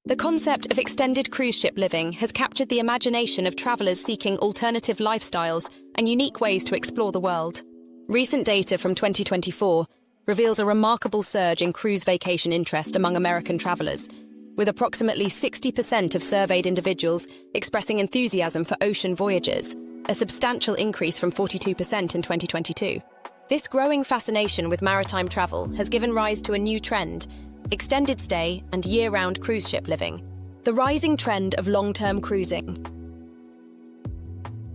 The concept of extended cruise ship living has captured the imagination of travelers seeking alternative lifestyles and unique ways to explore the world. Recent data from 2024 reveals a remarkable surge in cruise vacation interest among American travelers, with approximately 60% of surveyed individuals expressing enthusiasm for ocean voyages, a substantial increase from 42% in 2022. This growing fascination with maritime travel has given rise to a new trend: extended stay and year-round cruise ship living. The rising trend of long-term cruising.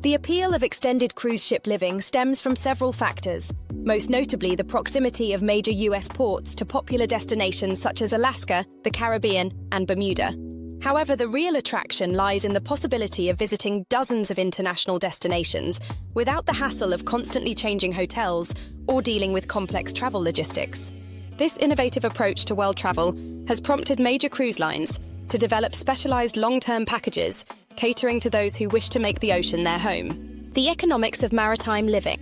The appeal of extended cruise ship living stems from several factors, most notably the proximity of major US ports to popular destinations such as Alaska, the Caribbean, and Bermuda. However, the real attraction lies in the possibility of visiting dozens of international destinations without the hassle of constantly changing hotels or dealing with complex travel logistics. This innovative approach to world travel has prompted major cruise lines to develop specialized long-term packages catering to those who wish to make the ocean their home. The economics of maritime living.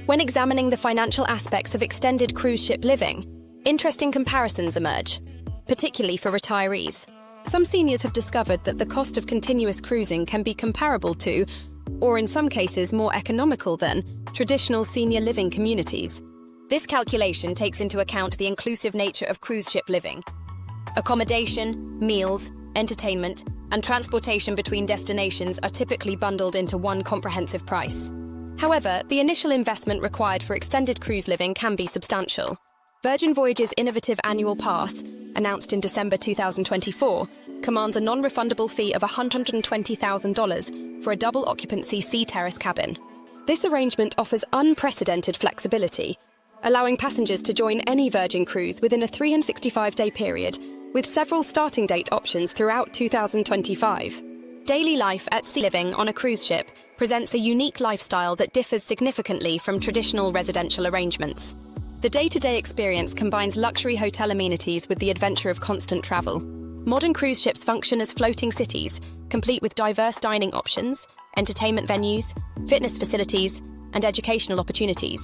When examining the financial aspects of extended cruise ship living, interesting comparisons emerge, particularly for retirees. Some seniors have discovered that the cost of continuous cruising can be comparable to, or in some cases more economical than, traditional senior living communities. This calculation takes into account the inclusive nature of cruise ship living. Accommodation, meals, entertainment, and transportation between destinations are typically bundled into one comprehensive price. However, the initial investment required for extended cruise living can be substantial. Virgin Voyages' innovative annual pass, announced in December 2024, commands a non-refundable fee of $120,000 for a double-occupancy sea terrace cabin. This arrangement offers unprecedented flexibility, allowing passengers to join any Virgin cruise within a 365-day period, with several starting date options throughout 2025. Daily life at sea. Living on a cruise ship presents a unique lifestyle that differs significantly from traditional residential arrangements. The day-to-day experience combines luxury hotel amenities with the adventure of constant travel. Modern cruise ships function as floating cities, complete with diverse dining options, entertainment venues, fitness facilities, and educational opportunities.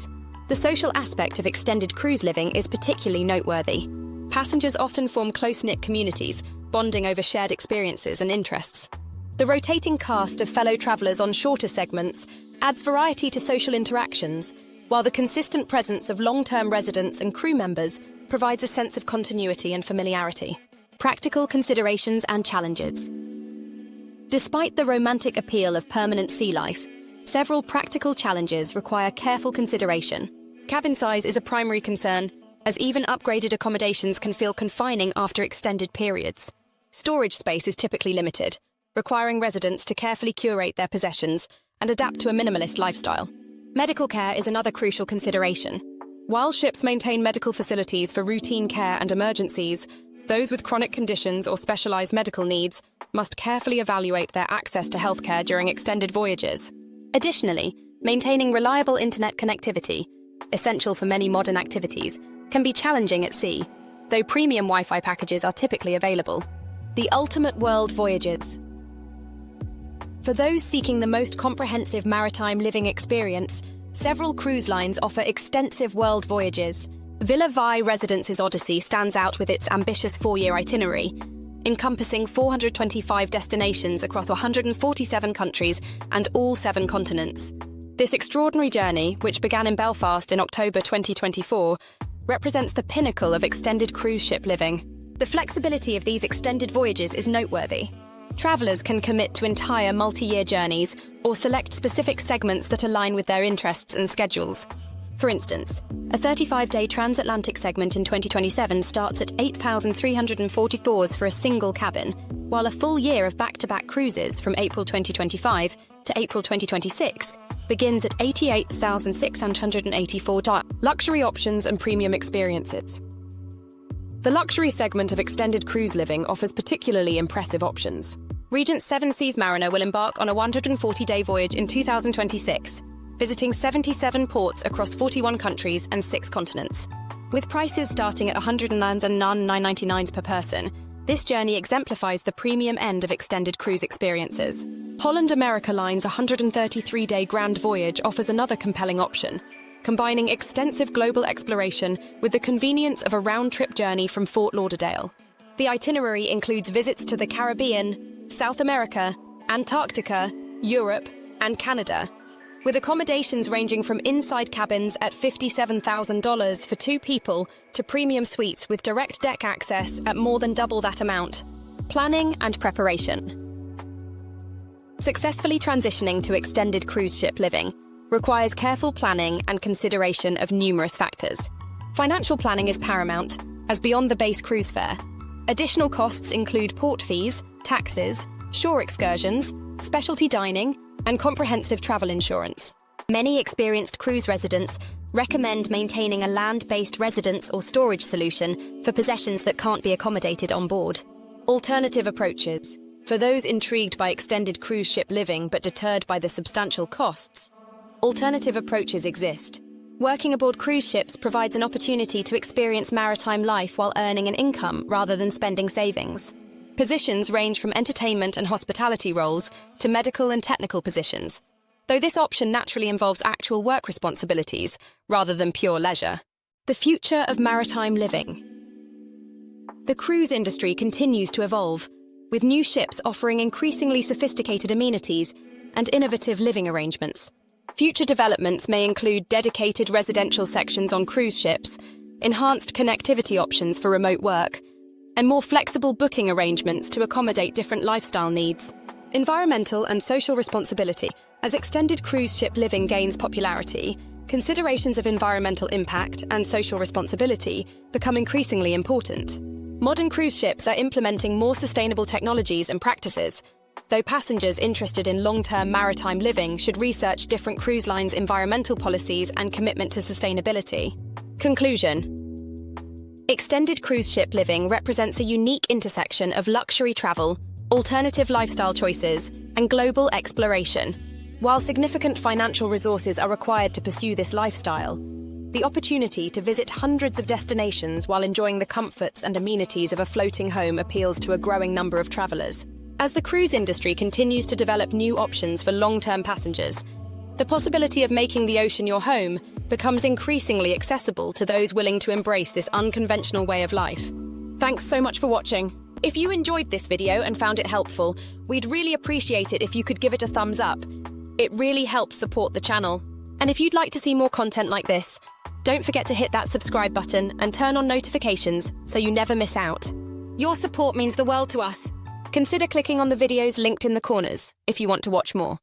The social aspect of extended cruise living is particularly noteworthy. Passengers often form close-knit communities, bonding over shared experiences and interests. The rotating cast of fellow travelers on shorter segments adds variety to social interactions, while the consistent presence of long-term residents and crew members provides a sense of continuity and familiarity. Practical considerations and challenges. Despite the romantic appeal of permanent sea life, several practical challenges require careful consideration. Cabin size is a primary concern, as even upgraded accommodations can feel confining after extended periods. Storage space is typically limited, requiring residents to carefully curate their possessions and adapt to a minimalist lifestyle. Medical care is another crucial consideration. While ships maintain medical facilities for routine care and emergencies, those with chronic conditions or specialized medical needs must carefully evaluate their access to healthcare during extended voyages. Additionally, maintaining reliable internet connectivity, essential for many modern activities, can be challenging at sea, though premium Wi-Fi packages are typically available. The ultimate world voyages. For those seeking the most comprehensive maritime living experience, several cruise lines offer extensive world voyages. Villa Vie Residence's Odyssey stands out with its ambitious 4-year itinerary, encompassing 425 destinations across 147 countries and all 7 continents. This extraordinary journey, which began in Belfast in October 2024, represents the pinnacle of extended cruise ship living. The flexibility of these extended voyages is noteworthy. Travelers can commit to entire multi-year journeys or select specific segments that align with their interests and schedules. For instance, a 35-day transatlantic segment in 2027 starts at $8,344 for a single cabin, while a full year of back-to-back cruises from April 2025 to April 2026 begins at $88,684. Luxury options and premium experiences. The luxury segment of extended cruise living offers particularly impressive options. Regent Seven Seas Mariner will embark on a 140-day voyage in 2026, visiting 77 ports across 41 countries and 6 continents. With prices starting at $109.99 per person, this journey exemplifies the premium end of extended cruise experiences. Holland America Line's 133-day grand voyage offers another compelling option, combining extensive global exploration with the convenience of a round-trip journey from Fort Lauderdale. The itinerary includes visits to the Caribbean, South America, Antarctica, Europe, and Canada, with accommodations ranging from inside cabins at $57,000 for 2 people to premium suites with direct deck access at more than double that amount. Planning and preparation. Successfully transitioning to extended cruise ship living requires careful planning and consideration of numerous factors. Financial planning is paramount, as beyond the base cruise fare, additional costs include port fees, taxes, shore excursions, specialty dining, and comprehensive travel insurance. Many experienced cruise residents recommend maintaining a land-based residence or storage solution for possessions that can't be accommodated on board. Alternative approaches. For those intrigued by extended cruise ship living but deterred by the substantial costs, alternative approaches exist. Working aboard cruise ships provides an opportunity to experience maritime life while earning an income rather than spending savings. Positions range from entertainment and hospitality roles to medical and technical positions, though this option naturally involves actual work responsibilities rather than pure leisure. The future of maritime living. The cruise industry continues to evolve, with new ships offering increasingly sophisticated amenities and innovative living arrangements. Future developments may include dedicated residential sections on cruise ships, enhanced connectivity options for remote work, and more flexible booking arrangements to accommodate different lifestyle needs. Environmental and social responsibility. As extended cruise ship living gains popularity, considerations of environmental impact and social responsibility become increasingly important. Modern cruise ships are implementing more sustainable technologies and practices, though passengers interested in long-term maritime living should research different cruise lines' environmental policies and commitment to sustainability. Conclusion. Extended cruise ship living represents a unique intersection of luxury travel, alternative lifestyle choices, and global exploration. While significant financial resources are required to pursue this lifestyle, the opportunity to visit hundreds of destinations while enjoying the comforts and amenities of a floating home appeals to a growing number of travelers. As the cruise industry continues to develop new options for long-term passengers, the possibility of making the ocean your home becomes increasingly accessible to those willing to embrace this unconventional way of life. Thanks so much for watching. If you enjoyed this video and found it helpful, we'd really appreciate it if you could give it a thumbs up. It really helps support the channel. And if you'd like to see more content like this, don't forget to hit that subscribe button and turn on notifications so you never miss out. Your support means the world to us. Consider clicking on the videos linked in the corners if you want to watch more.